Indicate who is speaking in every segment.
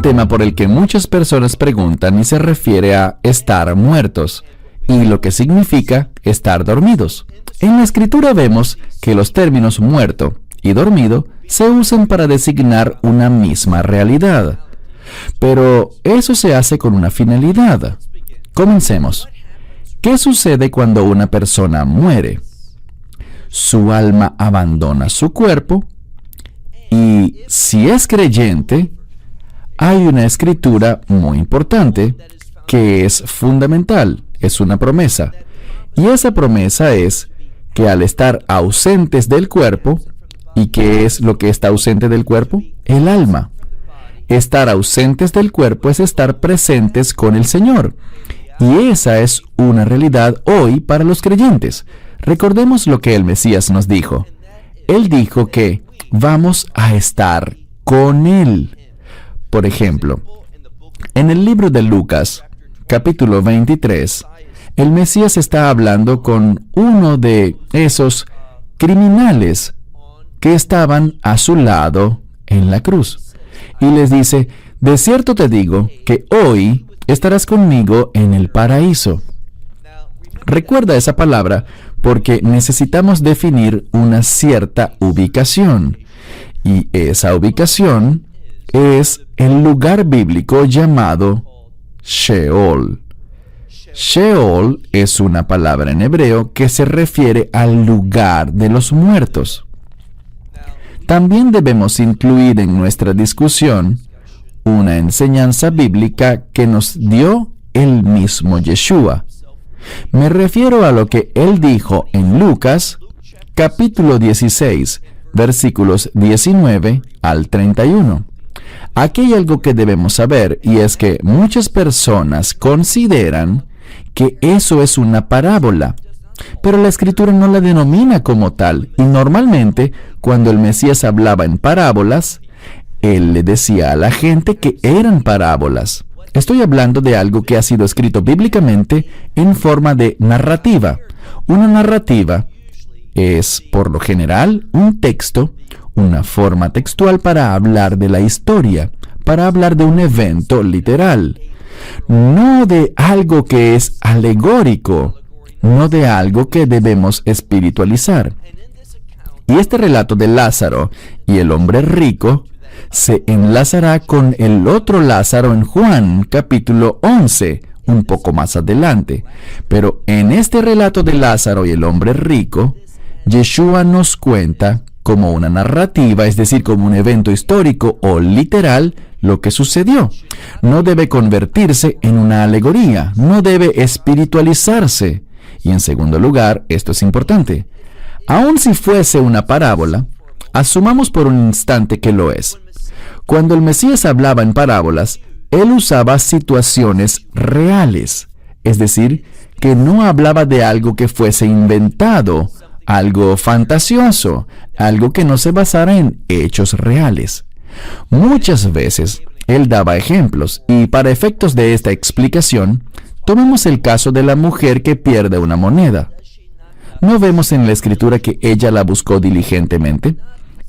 Speaker 1: tema por el que muchas personas preguntan y se refiere a estar muertos y lo que significa estar dormidos. En la Escritura vemos que los términos muerto y dormido se usan para designar una misma realidad. Pero eso se hace con una finalidad. Comencemos. ¿Qué sucede cuando una persona muere? Su alma abandona su cuerpo y, si es creyente, hay una escritura muy importante que es fundamental, es una promesa. Y esa promesa es que al estar ausentes del cuerpo, ¿y qué es lo que está ausente del cuerpo? El alma. Estar ausentes del cuerpo es estar presentes con el Señor. Y esa es una realidad hoy para los creyentes. Recordemos lo que el Mesías nos dijo. Él dijo que vamos a estar con Él. Por ejemplo, en el libro de Lucas, capítulo 23, el Mesías está hablando con uno de esos criminales que estaban a su lado en la cruz. Y les dice, de cierto te digo que hoy estarás conmigo en el paraíso. Recuerda esa palabra porque necesitamos definir una cierta ubicación. Y esa ubicación es el lugar bíblico llamado Sheol. Sheol es una palabra en hebreo que se refiere al lugar de los muertos. También debemos incluir en nuestra discusión una enseñanza bíblica que nos dio el mismo Yeshua. Me refiero a lo que él dijo en Lucas, capítulo 16, versículos 19 al 31. Aquí hay algo que debemos saber, y es que muchas personas consideran que eso es una parábola, pero la Escritura no la denomina como tal, y normalmente, cuando el Mesías hablaba en parábolas, él le decía a la gente que eran parábolas. Estoy hablando de algo que ha sido escrito bíblicamente en forma de narrativa. Una narrativa es, por lo general, un texto, una forma textual para hablar de la historia, para hablar de un evento literal, no de algo que es alegórico, no de algo que debemos espiritualizar. Y este relato de Lázaro y el hombre rico se enlazará con el otro Lázaro en Juan, capítulo 11, un poco más adelante. Pero en este relato de Lázaro y el hombre rico, Yeshua nos cuenta como una narrativa, es decir, como un evento histórico o literal, lo que sucedió. No debe convertirse en una alegoría, no debe espiritualizarse. Y en segundo lugar, esto es importante, aun si fuese una parábola, asumamos por un instante que lo es. Cuando el Mesías hablaba en parábolas, él usaba situaciones reales, es decir, que no hablaba de algo que fuese inventado, algo fantasioso, algo que no se basara en hechos reales. Muchas veces, él daba ejemplos, y para efectos de esta explicación, tomemos el caso de la mujer que pierde una moneda. ¿No vemos en la Escritura que ella la buscó diligentemente?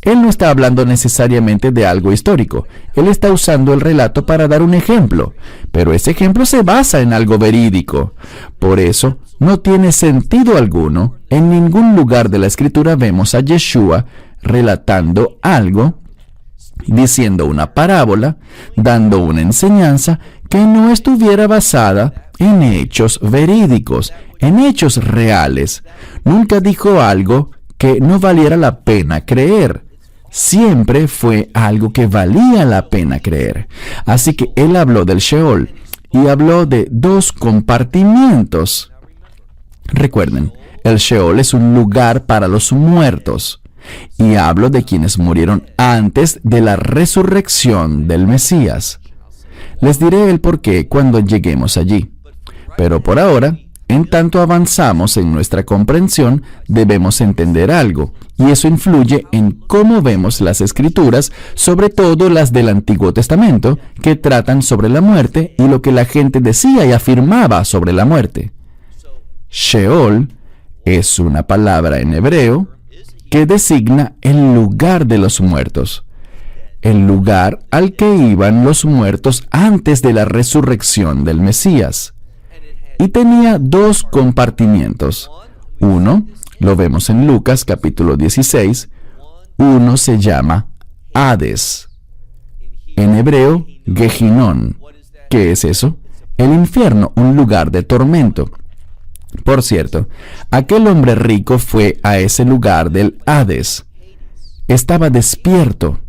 Speaker 1: Él no está hablando necesariamente de algo histórico. Él está usando el relato para dar un ejemplo, pero ese ejemplo se basa en algo verídico. Por eso, no tiene sentido alguno. En ningún lugar de la Escritura vemos a Yeshua relatando algo, diciendo una parábola, dando una enseñanza que no estuviera basada en hechos verídicos, en hechos reales. Nunca dijo algo que no valiera la pena creer. Siempre fue algo que valía la pena creer. Así que él habló del Sheol y habló de dos compartimientos. Recuerden, el Sheol es un lugar para los muertos. Y hablo de quienes murieron antes de la resurrección del Mesías. Les diré el porqué cuando lleguemos allí. Pero por ahora, en tanto avanzamos en nuestra comprensión, debemos entender algo, y eso influye en cómo vemos las Escrituras, sobre todo las del Antiguo Testamento, que tratan sobre la muerte y lo que la gente decía y afirmaba sobre la muerte. Sheol es una palabra en hebreo que designa el lugar de los muertos. el lugar al que iban los muertos antes de la resurrección del Mesías. Y tenía dos compartimientos. Uno, lo vemos en Lucas capítulo 16, uno se llama Hades. En hebreo, Gehinón. ¿Qué es eso? El infierno, un lugar de tormento. Por cierto, aquel hombre rico fue a ese lugar del Hades. Estaba despierto,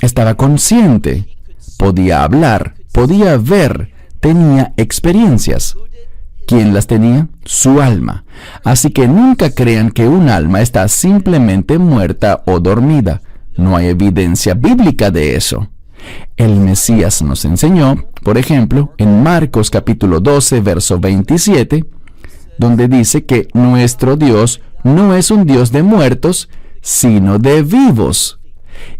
Speaker 1: estaba consciente, podía hablar, podía ver, tenía experiencias. ¿Quién las tenía? Su alma. Así que nunca crean que un alma está simplemente muerta o dormida. No hay evidencia bíblica de eso. El Mesías nos enseñó, por ejemplo, en Marcos capítulo 12, verso 27, donde dice que nuestro Dios no es un Dios de muertos, sino de vivos.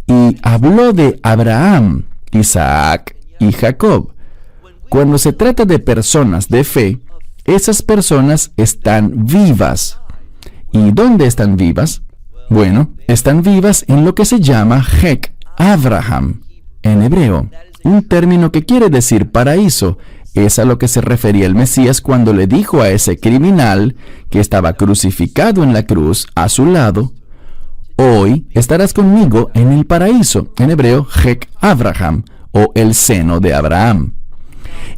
Speaker 1: Y habló de Abraham, Isaac y Jacob. Cuando se trata de personas de fe, esas personas están vivas. ¿Y dónde están vivas? Bueno, están vivas en lo que se llama Hek Abraham, en hebreo, un término que quiere decir paraíso. Es a lo que se refería el Mesías cuando le dijo a ese criminal que estaba crucificado en la cruz a su lado: hoy estarás conmigo en el paraíso, en hebreo, Hek Abraham, o el seno de Abraham.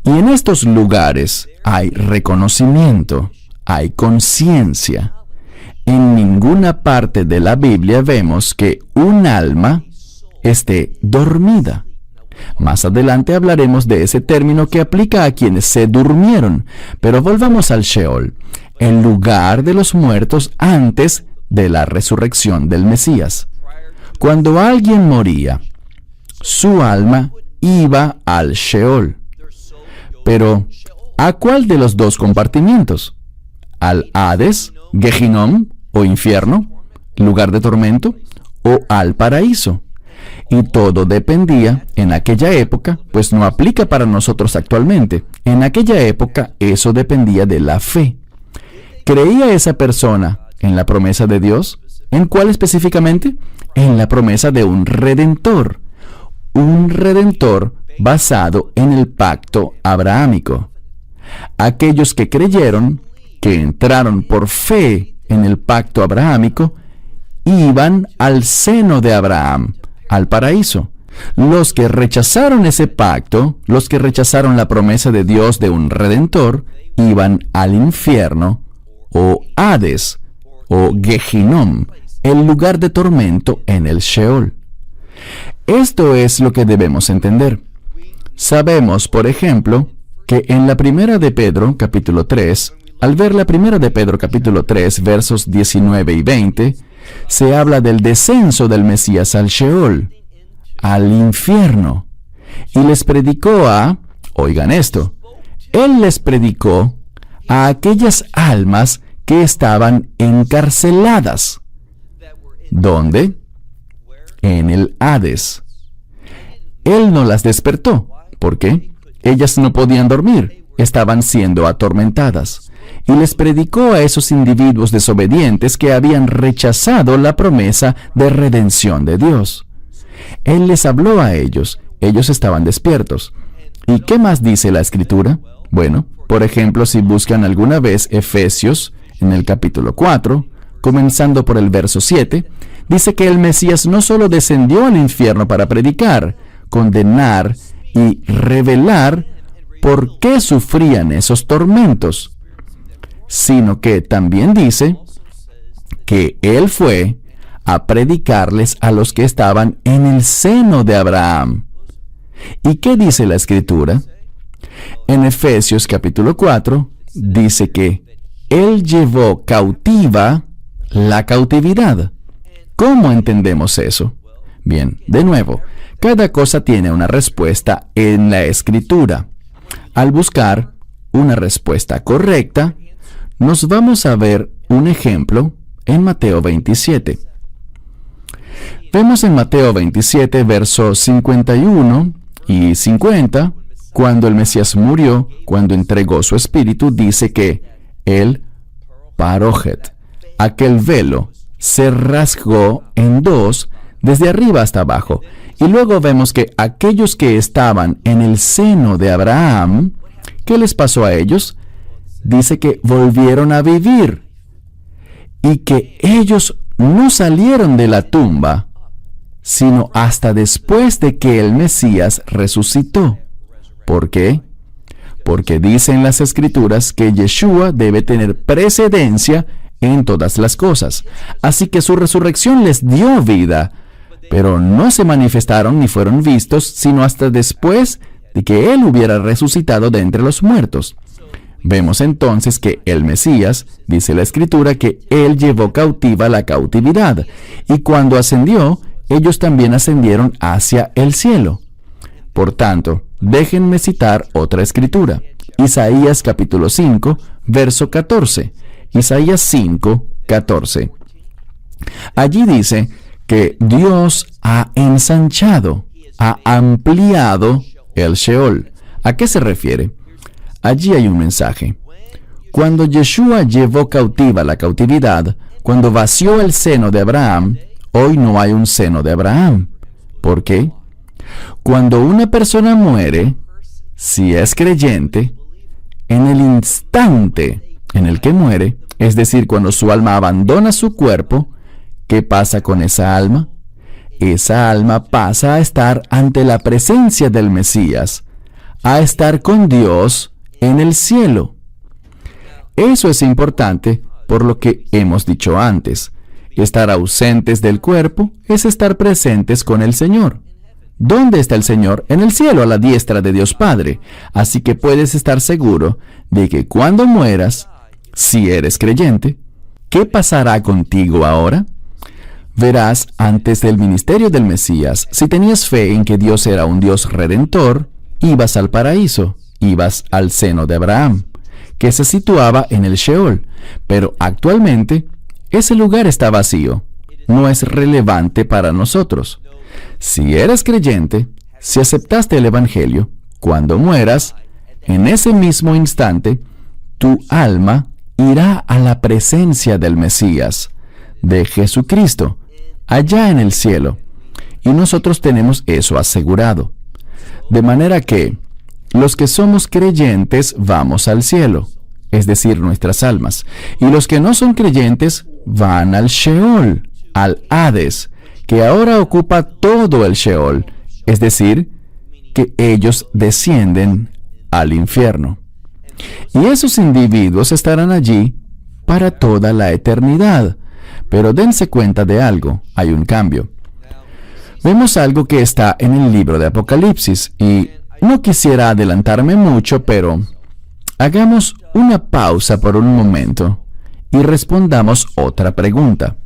Speaker 1: Y en estos lugares hay reconocimiento, hay conciencia. En ninguna parte de la Biblia vemos que un alma esté dormida. Más adelante hablaremos de ese término que aplica a quienes se durmieron, pero volvamos al Sheol, el lugar de los muertos antes de la resurrección del Mesías. Cuando alguien moría, su alma iba al Sheol. Pero, ¿a cuál de los dos compartimientos? ¿Al Hades, Gehinnom o infierno, lugar de tormento, o al paraíso? Y todo dependía en aquella época, pues no aplica para nosotros actualmente. En aquella época eso dependía de la fe. ¿Creía esa persona en la promesa de Dios? ¿En cuál específicamente? En la promesa de un redentor. Un redentor basado en el pacto abrahámico. Aquellos que creyeron, que entraron por fe en el pacto abrahámico, iban al seno de Abraham, al paraíso. Los que rechazaron ese pacto, los que rechazaron la promesa de Dios de un redentor, iban al infierno, o Hades, o Gehinnom, el lugar de tormento en el Sheol. Esto es lo que debemos entender. Sabemos, por ejemplo, que en la primera de Pedro, capítulo 3, al ver la primera de Pedro, capítulo 3, versos 19 y 20, se habla del descenso del Mesías al Sheol, al infierno, y les predicó oigan esto, Él les predicó a aquellas almas que estaban encarceladas. ¿Dónde? En el Hades. Él no las despertó. ¿Por qué? Ellas no podían dormir, estaban siendo atormentadas. Y les predicó a esos individuos desobedientes que habían rechazado la promesa de redención de Dios. Él les habló a ellos, ellos estaban despiertos. ¿Y qué más dice la Escritura? Bueno, por ejemplo, si buscan alguna vez Efesios, en el capítulo 4, comenzando por el verso 7, dice que el Mesías no solo descendió al infierno para predicar, condenar y revelar por qué sufrían esos tormentos, sino que también dice que Él fue a predicarles a los que estaban en el seno de Abraham. ¿Y qué dice la Escritura? En Efesios capítulo 4 dice que Él llevó cautiva la cautividad. ¿Cómo entendemos eso? Bien, de nuevo, cada cosa tiene una respuesta en la Escritura. Al buscar una respuesta correcta, nos vamos a ver un ejemplo en Mateo 27. Vemos en Mateo 27, versos 51 y 50, cuando el Mesías murió, cuando entregó su espíritu, dice que el parójet, aquel velo, se rasgó en dos desde arriba hasta abajo, Y luego vemos que aquellos que estaban en el seno de Abraham, ¿qué les pasó a ellos? Dice que volvieron a vivir y que ellos no salieron de la tumba, sino hasta después de que el Mesías resucitó. ¿Por qué? Porque dicen las Escrituras que Yeshua debe tener precedencia en todas las cosas. Así que su resurrección les dio vida, pero no se manifestaron ni fueron vistos, sino hasta después de que Él hubiera resucitado de entre los muertos. Vemos entonces que el Mesías, dice la Escritura, que Él llevó cautiva la cautividad, y cuando ascendió, ellos también ascendieron hacia el cielo. Por tanto, déjenme citar otra Escritura. Isaías capítulo 5, verso 14. Isaías 5, 14. Allí dice que Dios ha ensanchado, ha ampliado el Sheol. ¿A qué se refiere? Allí hay un mensaje. Cuando Yeshua llevó cautiva la cautividad, cuando vació el seno de Abraham, hoy no hay un seno de Abraham. ¿Por qué? Cuando una persona muere, si es creyente, en el instante en el que muere, es decir, cuando su alma abandona su cuerpo, ¿qué pasa con esa alma? Esa alma pasa a estar ante la presencia del Mesías, a estar con Dios en el cielo. Eso es importante por lo que hemos dicho antes. Estar ausentes del cuerpo es estar presentes con el Señor. ¿Dónde está el Señor? En el cielo, a la diestra de Dios Padre. Así que puedes estar seguro de que cuando mueras, si eres creyente, ¿qué pasará contigo ahora? Verás, antes del ministerio del Mesías, si tenías fe en que Dios era un Dios redentor, ibas al paraíso, ibas al seno de Abraham, que se situaba en el Sheol. Pero actualmente, ese lugar está vacío. No es relevante para nosotros. Si eres creyente, si aceptaste el Evangelio, cuando mueras, en ese mismo instante, tu alma irá a la presencia del Mesías, de Jesucristo, allá en el cielo. Y nosotros tenemos eso asegurado. De manera que los que somos creyentes vamos al cielo, es decir, nuestras almas. Y los que no son creyentes van al Sheol, al Hades, que ahora ocupa todo el Sheol, es decir, que ellos descienden al infierno. Y esos individuos estarán allí para toda la eternidad. Pero dense cuenta de algo, hay un cambio. Vemos algo que está en el libro de Apocalipsis, y no quisiera adelantarme mucho, pero hagamos una pausa por un momento y respondamos otra pregunta.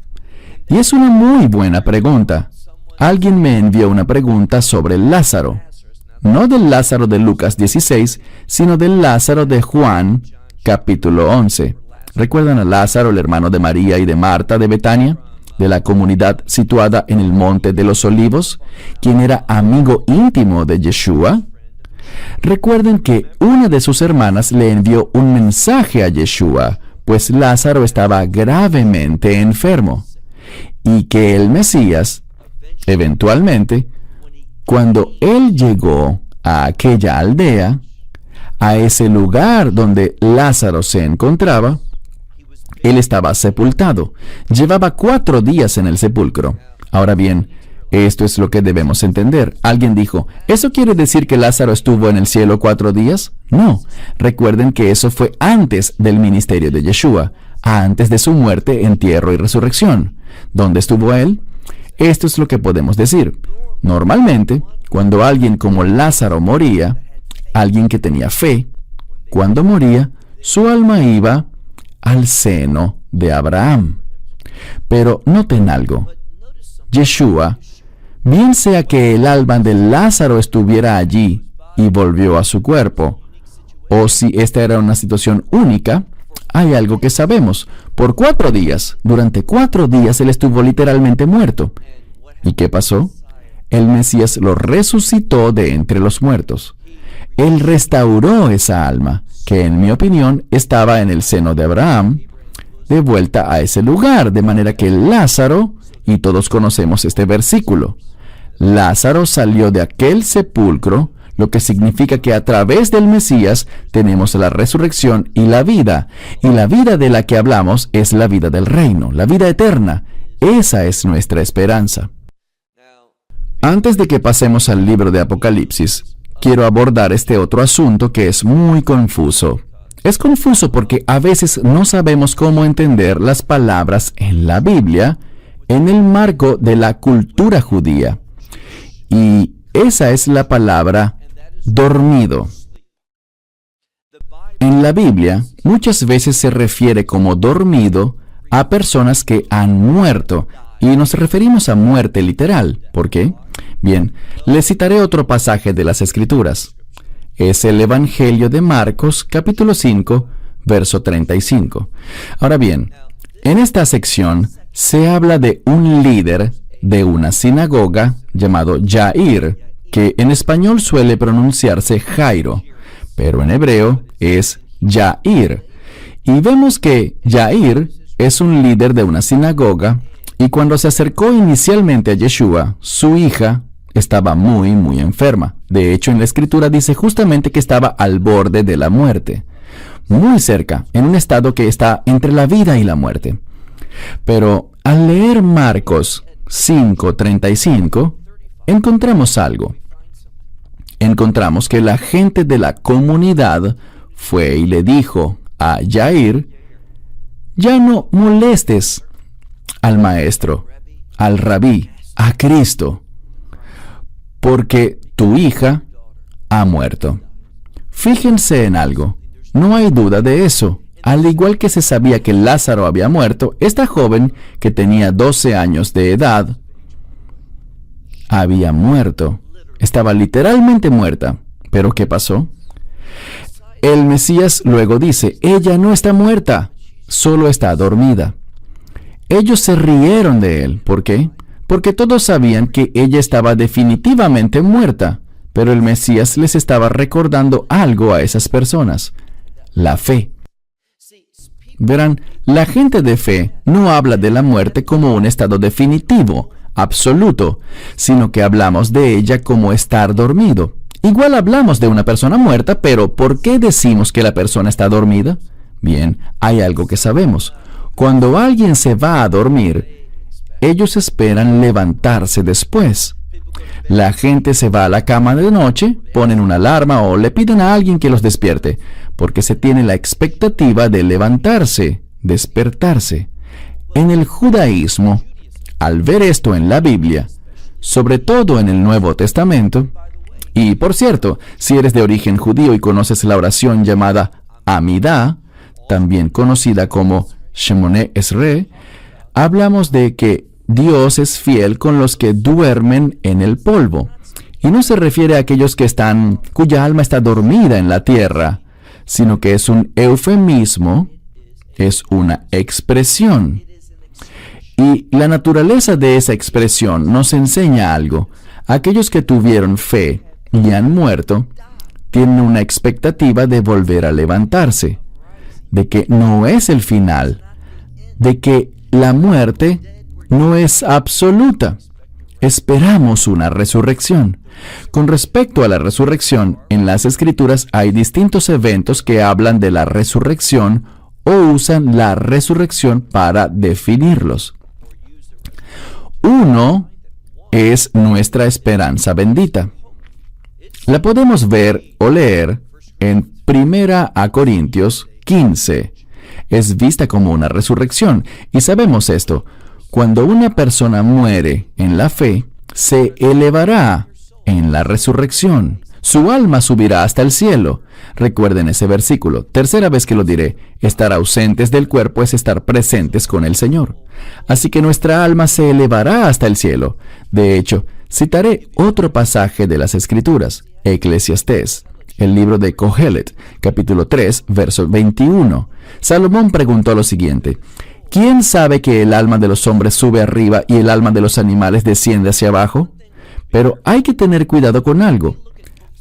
Speaker 1: Y es una muy buena pregunta. Alguien me envió una pregunta sobre Lázaro. No del Lázaro de Lucas 16, sino del Lázaro de Juan, capítulo 11. ¿Recuerdan a Lázaro, el hermano de María y de Marta de Betania, de la comunidad situada en el Monte de los Olivos, quien era amigo íntimo de Yeshua? Recuerden que una de sus hermanas le envió un mensaje a Yeshua, pues Lázaro estaba gravemente enfermo, y que el Mesías, eventualmente, cuando él llegó a aquella aldea, a ese lugar donde Lázaro se encontraba, él estaba sepultado. Llevaba 4 días en el sepulcro. Ahora bien, esto es lo que debemos entender. Alguien dijo, ¿eso quiere decir que Lázaro estuvo en el cielo 4 días? No. Recuerden que eso fue antes del ministerio de Yeshua, antes de su muerte, entierro y resurrección. ¿Dónde estuvo él? Esto es lo que podemos decir. Normalmente, cuando alguien como Lázaro moría, alguien que tenía fe, cuando moría, su alma iba al seno de Abraham. Pero noten algo. Yeshua, bien sea que el alma de Lázaro estuviera allí y volvió a su cuerpo, o si esta era una situación única, hay algo que sabemos. Por 4 días, durante 4 días él estuvo literalmente muerto. ¿Y qué pasó? El Mesías lo resucitó de entre los muertos. Él restauró esa alma, que en mi opinión estaba en el seno de Abraham, de vuelta a ese lugar, de manera que Lázaro, y todos conocemos este versículo, Lázaro salió de aquel sepulcro, lo que significa que a través del Mesías tenemos la resurrección y la vida de la que hablamos es la vida del reino, la vida eterna. Esa es nuestra esperanza. Antes de que pasemos al libro de Apocalipsis, quiero abordar este otro asunto que es muy confuso. Es confuso porque a veces no sabemos cómo entender las palabras en la Biblia en el marco de la cultura judía. Y esa es la palabra dormido. En la Biblia, muchas veces se refiere como dormido a personas que han muerto, y nos referimos a muerte literal. ¿Por qué? Bien, les citaré otro pasaje de las Escrituras. Es el Evangelio de Marcos, capítulo 5, verso 35. Ahora bien, en esta sección se habla de un líder de una sinagoga llamado Jair, que en español suele pronunciarse Jairo, pero en hebreo es Jair. Y vemos que Jair es un líder de una sinagoga, y cuando se acercó inicialmente a Yeshua, su hija estaba muy enferma. De hecho, en la Escritura dice justamente que estaba al borde de la muerte, muy cerca, en un estado que está entre la vida y la muerte. Pero al leer Marcos 5:35, encontramos algo. Encontramos que la gente de la comunidad fue y le dijo a Jair: ya no molestes al maestro, al rabí, a Cristo, porque tu hija ha muerto. Fíjense en algo, no hay duda de eso. Al igual que se sabía que Lázaro había muerto, esta joven, que tenía 12 años de edad, había muerto. Estaba literalmente muerta. ¿Pero qué pasó? El Mesías luego dice: ella no está muerta, solo está dormida. Ellos se rieron de él. ¿Por qué? Porque todos sabían que ella estaba definitivamente muerta, pero el Mesías les estaba recordando algo a esas personas: la fe. Verán, la gente de fe no habla de la muerte como un estado definitivo, absoluto, sino que hablamos de ella como estar dormido. Igual hablamos de una persona muerta, pero ¿por qué decimos que la persona está dormida? Bien, hay algo que sabemos. Cuando alguien se va a dormir, ellos esperan levantarse después. La gente se va a la cama de noche, ponen una alarma o le piden a alguien que los despierte, porque se tiene la expectativa de levantarse, despertarse. En el judaísmo, al ver esto en la Biblia, sobre todo en el Nuevo Testamento, y por cierto, si eres de origen judío y conoces la oración llamada Amidá, también conocida como Shemoneh Esrei, hablamos de que Dios es fiel con los que duermen en el polvo. Y no se refiere a aquellos cuya alma está dormida en la tierra, sino que es un eufemismo, es una expresión. Y la naturaleza de esa expresión nos enseña algo. Aquellos que tuvieron fe y han muerto, tienen una expectativa de volver a levantarse, de que no es el final, de que la muerte no es absoluta. Esperamos una resurrección. Con respecto a la resurrección, en las Escrituras hay distintos eventos que hablan de la resurrección o usan la resurrección para definirlos. Uno es nuestra esperanza bendita. La podemos ver o leer en 1 Corintios 15. Es vista como una resurrección, y sabemos esto. Cuando una persona muere en la fe, se elevará en la resurrección. Su alma subirá hasta el cielo. Recuerden ese versículo. Tercera vez que lo diré. Estar ausentes del cuerpo es estar presentes con el Señor. Así que nuestra alma se elevará hasta el cielo. De hecho, citaré otro pasaje de las Escrituras. Eclesiastés, el libro de Cogelet, capítulo 3, verso 21. Salomón preguntó lo siguiente: ¿quién sabe que el alma de los hombres sube arriba y el alma de los animales desciende hacia abajo? Pero hay que tener cuidado con algo.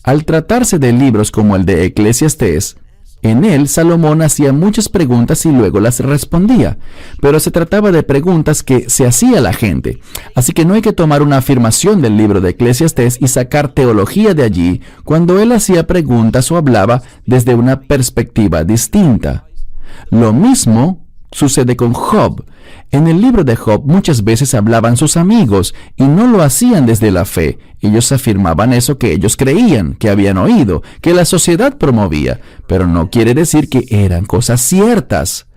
Speaker 1: Al tratarse de libros como el de Eclesiastés, En él, Salomón hacía muchas preguntas y luego las respondía, pero se trataba de preguntas que se hacía la gente. Así que no hay que tomar una afirmación del libro de Eclesiastés y sacar teología de allí cuando él hacía preguntas o hablaba desde una perspectiva distinta. Lo mismo sucede con Job. En el libro de Job muchas veces hablaban sus amigos y no lo hacían desde la fe. Ellos afirmaban eso que ellos creían, que habían oído, que la sociedad promovía, pero no quiere decir que eran cosas ciertas.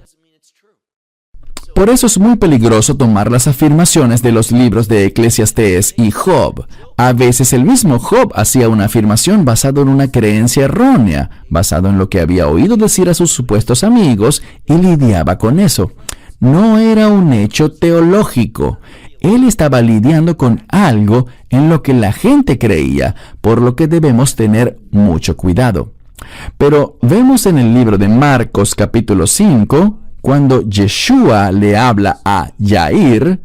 Speaker 1: Por eso es muy peligroso tomar las afirmaciones de los libros de Eclesiastés y Job. A veces el mismo Job hacía una afirmación basado en una creencia errónea, basado en lo que había oído decir a sus supuestos amigos, y lidiaba con eso. No era un hecho teológico. Él estaba lidiando con algo en lo que la gente creía, por lo que debemos tener mucho cuidado. Pero vemos en el libro de Marcos capítulo 5, cuando Yeshua le habla a Jair,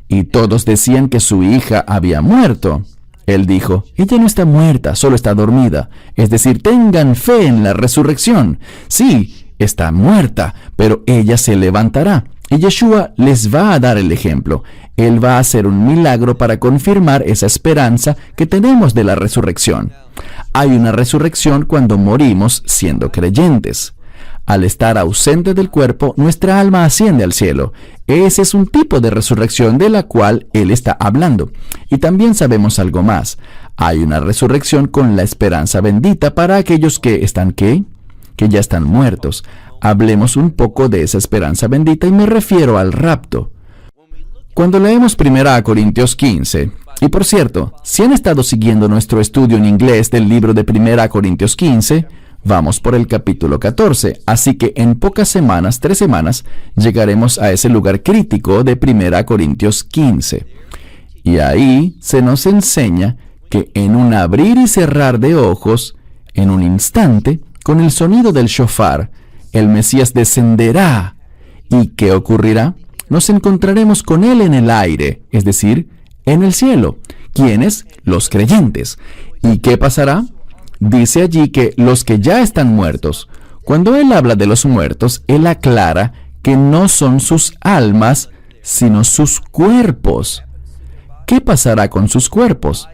Speaker 1: y todos decían que su hija había muerto. Él dijo, ella no está muerta, solo está dormida. Es decir, tengan fe en la resurrección. Sí, está muerta, pero ella se levantará. Y Yeshua les va a dar el ejemplo. Él va a hacer un milagro para confirmar esa esperanza que tenemos de la resurrección. Hay una resurrección cuando morimos siendo creyentes. Al estar ausente del cuerpo, nuestra alma asciende al cielo. Ese es un tipo de resurrección de la cual Él está hablando. Y también sabemos algo más. Hay una resurrección con la esperanza bendita para aquellos que están, ¿qué? Que ya están muertos. Hablemos un poco de esa esperanza bendita y me refiero al rapto. Cuando leemos 1 Corintios 15, y por cierto, si han estado siguiendo nuestro estudio en inglés del libro de 1 Corintios 15, vamos por el capítulo 14, así que en pocas semanas, 3 semanas, llegaremos a ese lugar crítico de 1 Corintios 15. Y ahí se nos enseña que en un abrir y cerrar de ojos, en un instante, con el sonido del shofar, el Mesías descenderá. ¿Y qué ocurrirá? Nos encontraremos con Él en el aire, es decir, en el cielo. ¿Quiénes? Los creyentes. ¿Y qué pasará? Dice allí que los que ya están muertos. Cuando Él habla de los muertos, Él aclara que no son sus almas, sino sus cuerpos. ¿Qué pasará con sus cuerpos?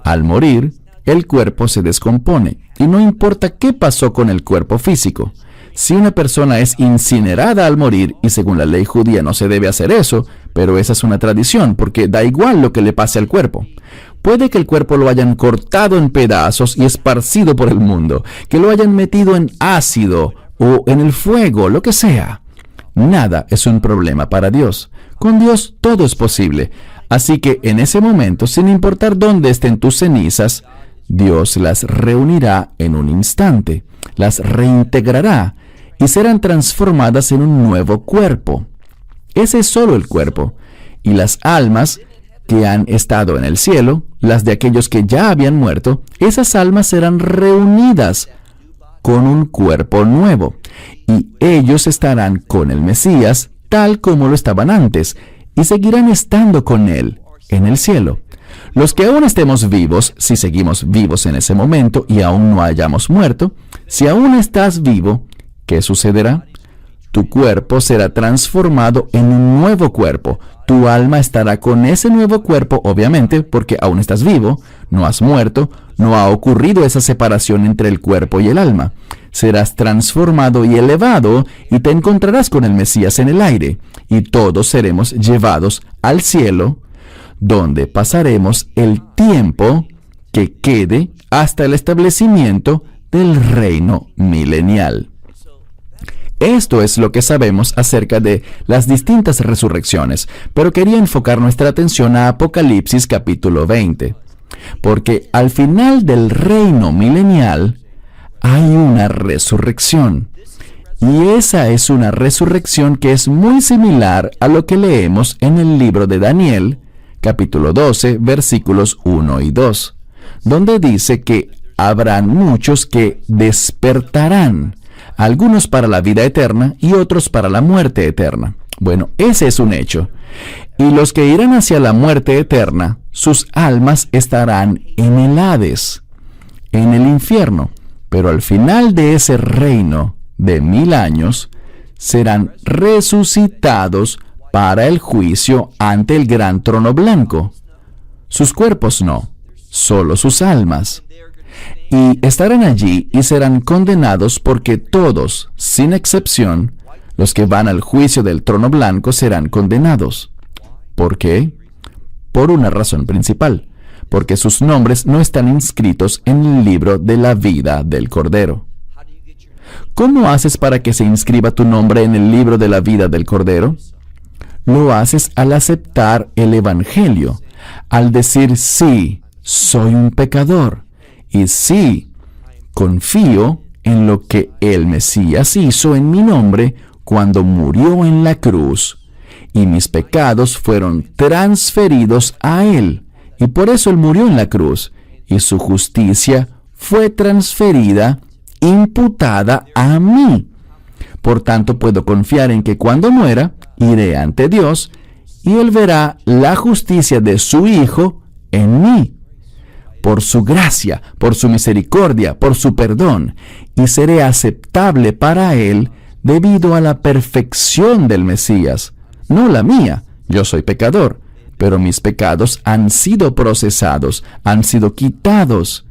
Speaker 1: Al morir, el cuerpo se descompone, y no importa qué pasó con el cuerpo físico. Si una persona es incinerada al morir, y según la ley judía no se debe hacer eso, pero esa es una tradición, porque da igual lo que le pase al cuerpo. Puede que el cuerpo lo hayan cortado en pedazos y esparcido por el mundo, que lo hayan metido en ácido o en el fuego, lo que sea. Nada es un problema para Dios. Con Dios todo es posible. Así que en ese momento, sin importar dónde estén tus cenizas, Dios las reunirá en un instante, las reintegrará y serán transformadas en un nuevo cuerpo. Ese es solo el cuerpo. Y las almas que han estado en el cielo, las de aquellos que ya habían muerto, esas almas serán reunidas con un cuerpo nuevo. Y ellos estarán con el Mesías tal como lo estaban antes, y seguirán estando con Él en el cielo. Los que aún estemos vivos, si seguimos vivos en ese momento y aún no hayamos muerto, si aún estás vivo, ¿qué sucederá? Tu cuerpo será transformado en un nuevo cuerpo. Tu alma estará con ese nuevo cuerpo, obviamente, porque aún estás vivo, no has muerto, no ha ocurrido esa separación entre el cuerpo y el alma. Serás transformado y elevado y te encontrarás con el Mesías en el aire, y todos seremos llevados al cielo, donde pasaremos el tiempo que quede hasta el establecimiento del reino milenial. Esto es lo que sabemos acerca de las distintas resurrecciones, pero quería enfocar nuestra atención a Apocalipsis capítulo 20, porque al final del reino milenial hay una resurrección, y esa es una resurrección que es muy similar a lo que leemos en el libro de Daniel, capítulo 12, versículos 1 y 2, donde dice que habrán muchos que despertarán, algunos para la vida eterna y otros para la muerte eterna. Bueno, ese es un hecho. Y los que irán hacia la muerte eterna, sus almas estarán en el Hades, en el infierno. Pero al final de ese reino de 1000 años, serán resucitados para el juicio ante el gran trono blanco. Sus cuerpos no, solo sus almas. Y estarán allí y serán condenados porque todos, sin excepción, los que van al juicio del trono blanco serán condenados. ¿Por qué? Por una razón principal, porque sus nombres no están inscritos en el libro de la vida del Cordero. ¿Cómo haces para que se inscriba tu nombre en el libro de la vida del Cordero? Lo haces al aceptar el Evangelio, al decir sí, soy un pecador, y sí, confío en lo que el Mesías hizo en mi nombre cuando murió en la cruz, y mis pecados fueron transferidos a Él, y por eso Él murió en la cruz, y su justicia fue transferida, imputada a mí. Por tanto, puedo confiar en que cuando muera, iré ante Dios, y Él verá la justicia de su Hijo en mí, por su gracia, por su misericordia, por su perdón, y seré aceptable para Él debido a la perfección del Mesías, no la mía. Yo soy pecador, pero mis pecados han sido procesados, han sido quitados,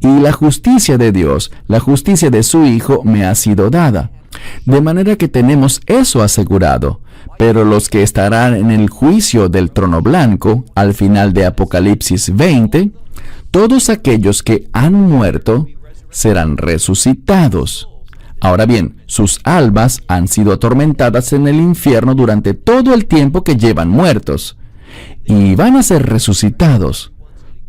Speaker 1: y la justicia de Dios, la justicia de su Hijo me ha sido dada. De manera que tenemos eso asegurado. Pero los que estarán en el juicio del trono blanco, al final de Apocalipsis 20, todos aquellos que han muerto serán resucitados. Ahora bien, sus almas han sido atormentadas en el infierno durante todo el tiempo que llevan muertos, y van a ser resucitados.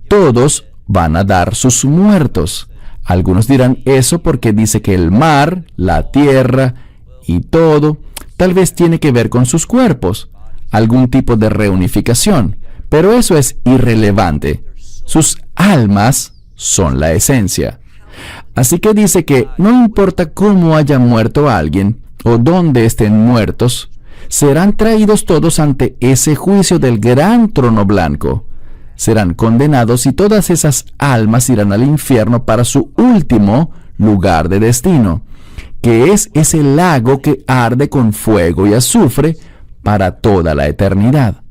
Speaker 1: Todos van a dar sus muertos. Algunos dirán eso porque dice que el mar, la tierra y todo, tal vez tiene que ver con sus cuerpos, algún tipo de reunificación, pero eso es irrelevante. Sus almas son la esencia. Así que dice que no importa cómo haya muerto alguien o dónde estén muertos, serán traídos todos ante ese juicio del gran trono blanco. Serán condenados y todas esas almas irán al infierno para su último lugar de destino, que es ese lago que arde con fuego y azufre para toda la eternidad.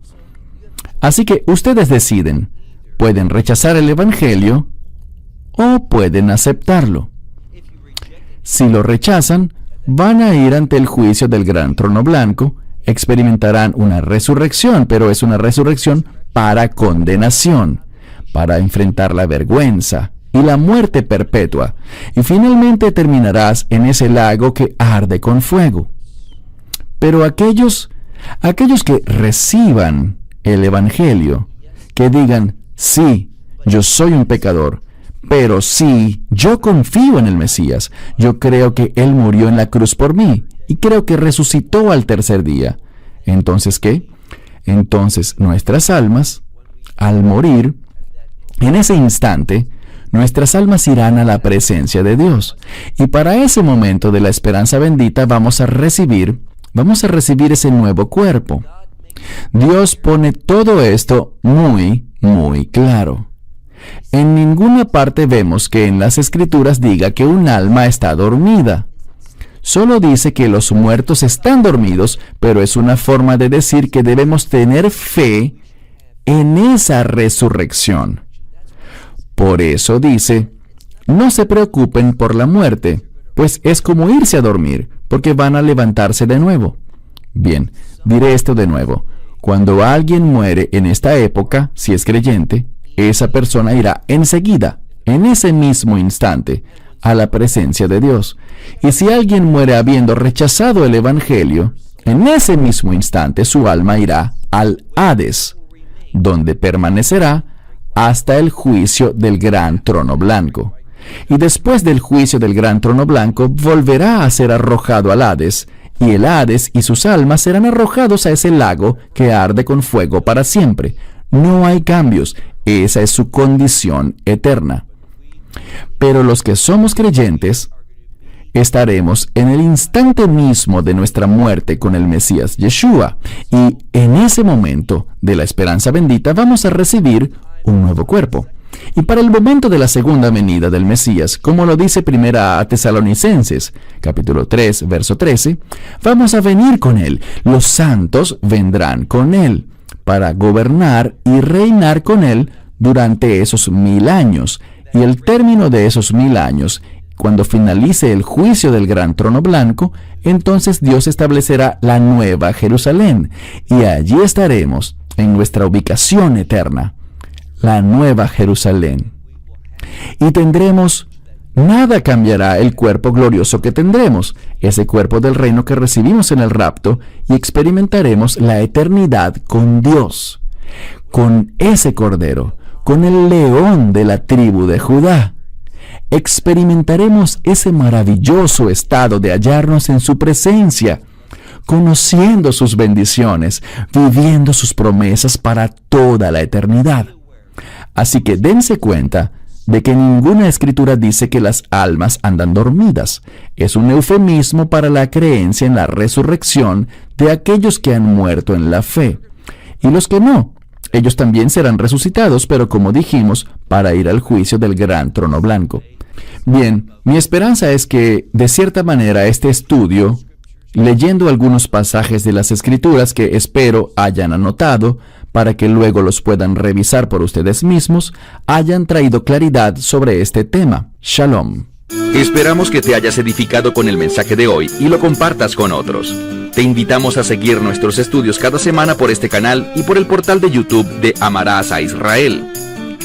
Speaker 1: Así que ustedes deciden, pueden rechazar el Evangelio o pueden aceptarlo. Si lo rechazan, van a ir ante el juicio del gran trono blanco, experimentarán una resurrección, pero es una resurrección para condenación, para enfrentar la vergüenza y la muerte perpetua, y finalmente terminarás en ese lago que arde con fuego. Pero aquellos que reciban el Evangelio, que digan, sí, yo soy un pecador, pero sí, yo confío en el Mesías, yo creo que Él murió en la cruz por mí, y creo que resucitó al tercer día. Entonces, ¿qué? Entonces nuestras almas, al morir, en ese instante, nuestras almas irán a la presencia de Dios. Y para ese momento de la esperanza bendita vamos a recibir ese nuevo cuerpo. Dios pone todo esto muy, muy claro. En ninguna parte vemos que en las Escrituras diga que un alma está dormida. Solo dice que los muertos están dormidos, pero es una forma de decir que debemos tener fe en esa resurrección. Por eso dice, no se preocupen por la muerte, pues es como irse a dormir, porque van a levantarse de nuevo. Bien, diré esto de nuevo. Cuando alguien muere en esta época, si es creyente, esa persona irá enseguida, en ese mismo instante, a la presencia de Dios. Y si alguien muere habiendo rechazado el Evangelio, en ese mismo instante su alma irá al Hades, donde permanecerá hasta el juicio del gran trono blanco. Y después del juicio del gran trono blanco, volverá a ser arrojado al Hades, y el Hades y sus almas serán arrojados a ese lago que arde con fuego para siempre. No hay cambios, esa es su condición eterna. Pero los que somos creyentes, estaremos en el instante mismo de nuestra muerte con el Mesías Yeshua, y en ese momento de la esperanza bendita vamos a recibir un nuevo cuerpo. Y para el momento de la segunda venida del Mesías, como lo dice Primera a Tesalonicenses, capítulo 3, verso 13, vamos a venir con Él. Los santos vendrán con Él para gobernar y reinar con Él durante esos 1000 años. Y el término de esos 1000 años, cuando finalice el juicio del gran trono blanco, entonces Dios establecerá la nueva Jerusalén. Y allí estaremos en nuestra ubicación eterna, la nueva Jerusalén. Y nada cambiará el cuerpo glorioso que tendremos, ese cuerpo del reino que recibimos en el rapto, y experimentaremos la eternidad con Dios, con ese Cordero, con el león de la tribu de Judá. Experimentaremos ese maravilloso estado de hallarnos en su presencia, conociendo sus bendiciones, viviendo sus promesas para toda la eternidad. Así que dense cuenta de que ninguna escritura dice que las almas andan dormidas. Es un eufemismo para la creencia en la resurrección de aquellos que han muerto en la fe. Y los que no, ellos también serán resucitados, pero como dijimos, para ir al juicio del gran trono blanco. Bien, mi esperanza es que, de cierta manera, este estudio, leyendo algunos pasajes de las Escrituras que espero hayan anotado, para que luego los puedan revisar por ustedes mismos, hayan traído claridad sobre este tema. Shalom.
Speaker 2: Esperamos que te hayas edificado con el mensaje de hoy y lo compartas con otros. Te invitamos a seguir nuestros estudios cada semana por este canal y por el portal de YouTube de Amarás a Israel.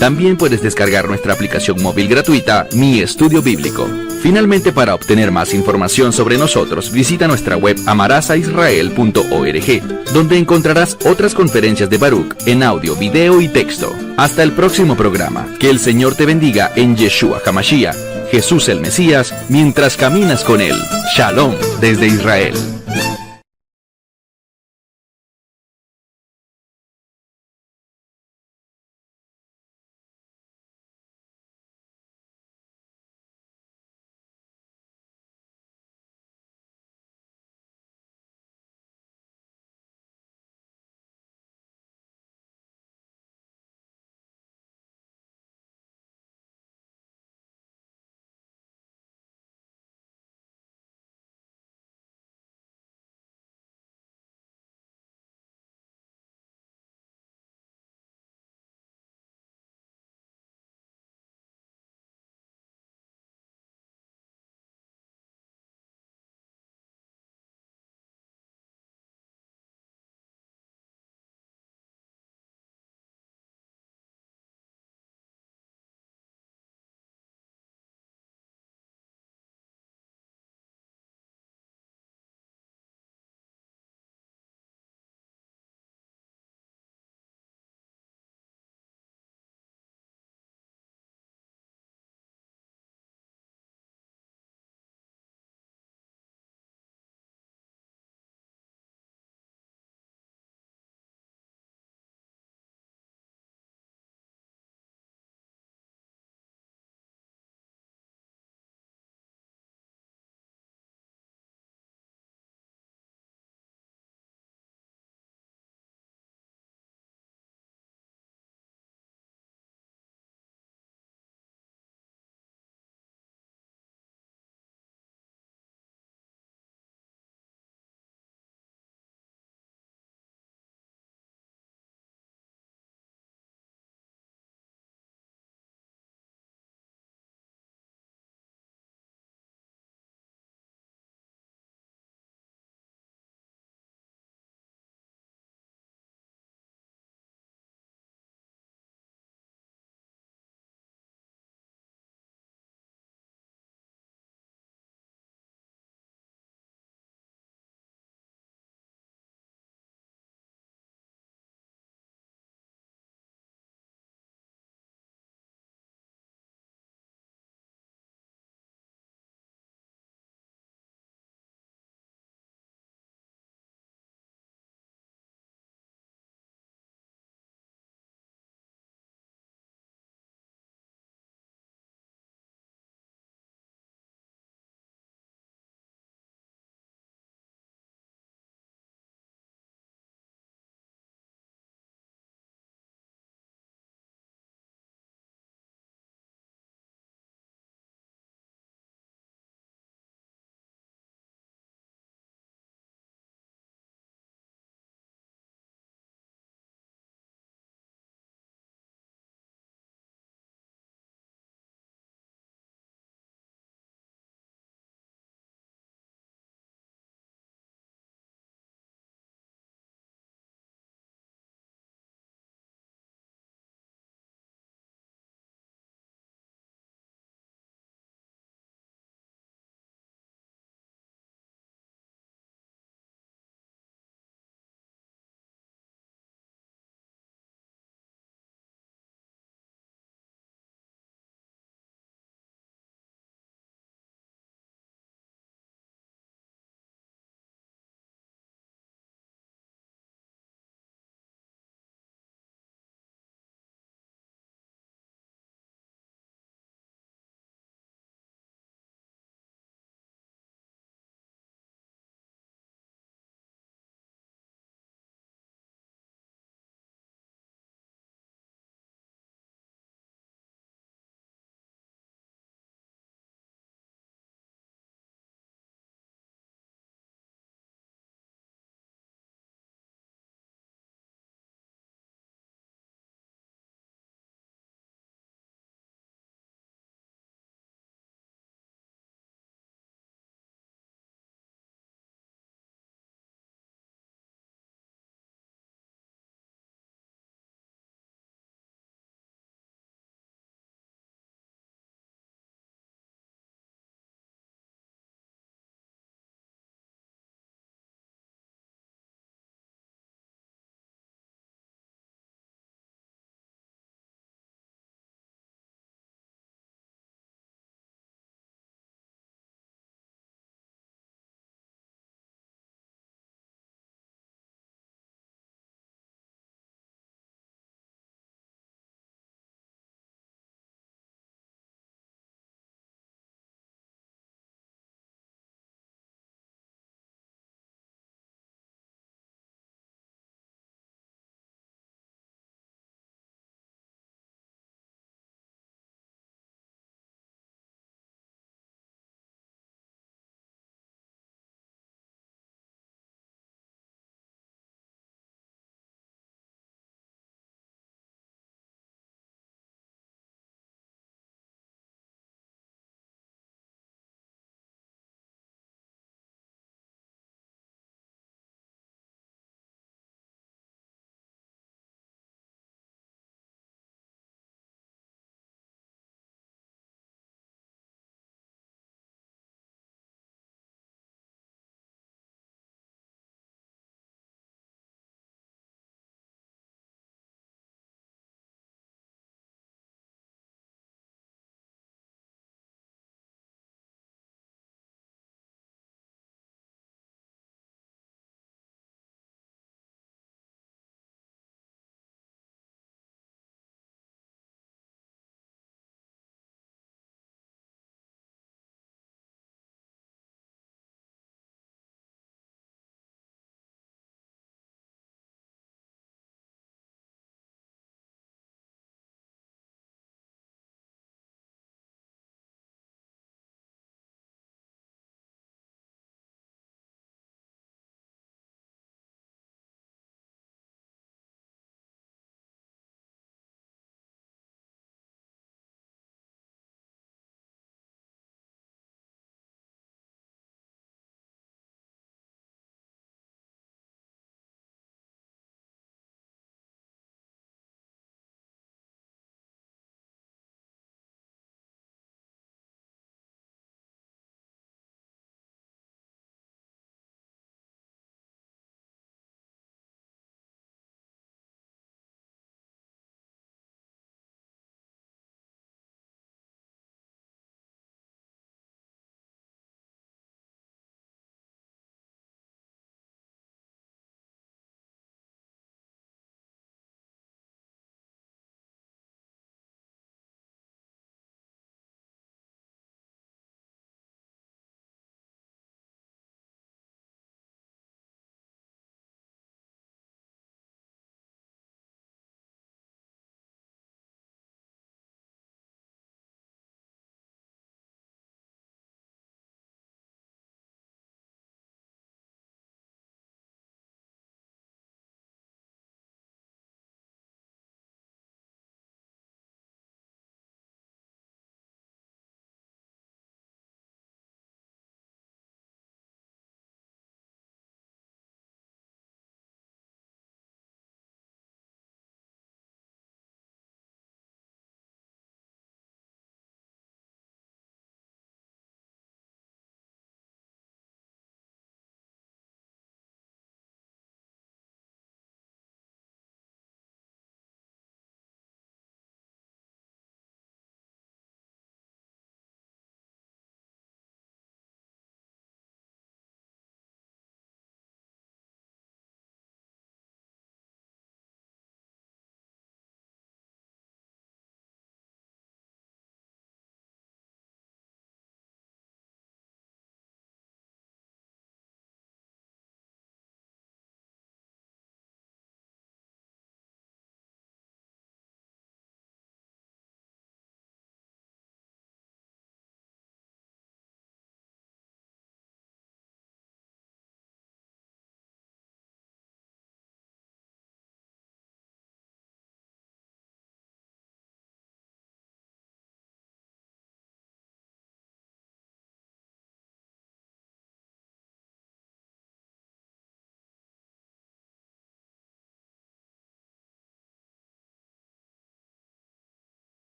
Speaker 2: También puedes descargar nuestra aplicación móvil gratuita, Mi Estudio Bíblico. Finalmente, para obtener más información sobre nosotros, visita nuestra web amarasaisrael.org, donde encontrarás otras conferencias de Baruch en audio, video y texto. Hasta el próximo programa. Que el Señor te bendiga en Yeshua HaMashiach, Jesús el Mesías, mientras caminas con Él. Shalom desde Israel.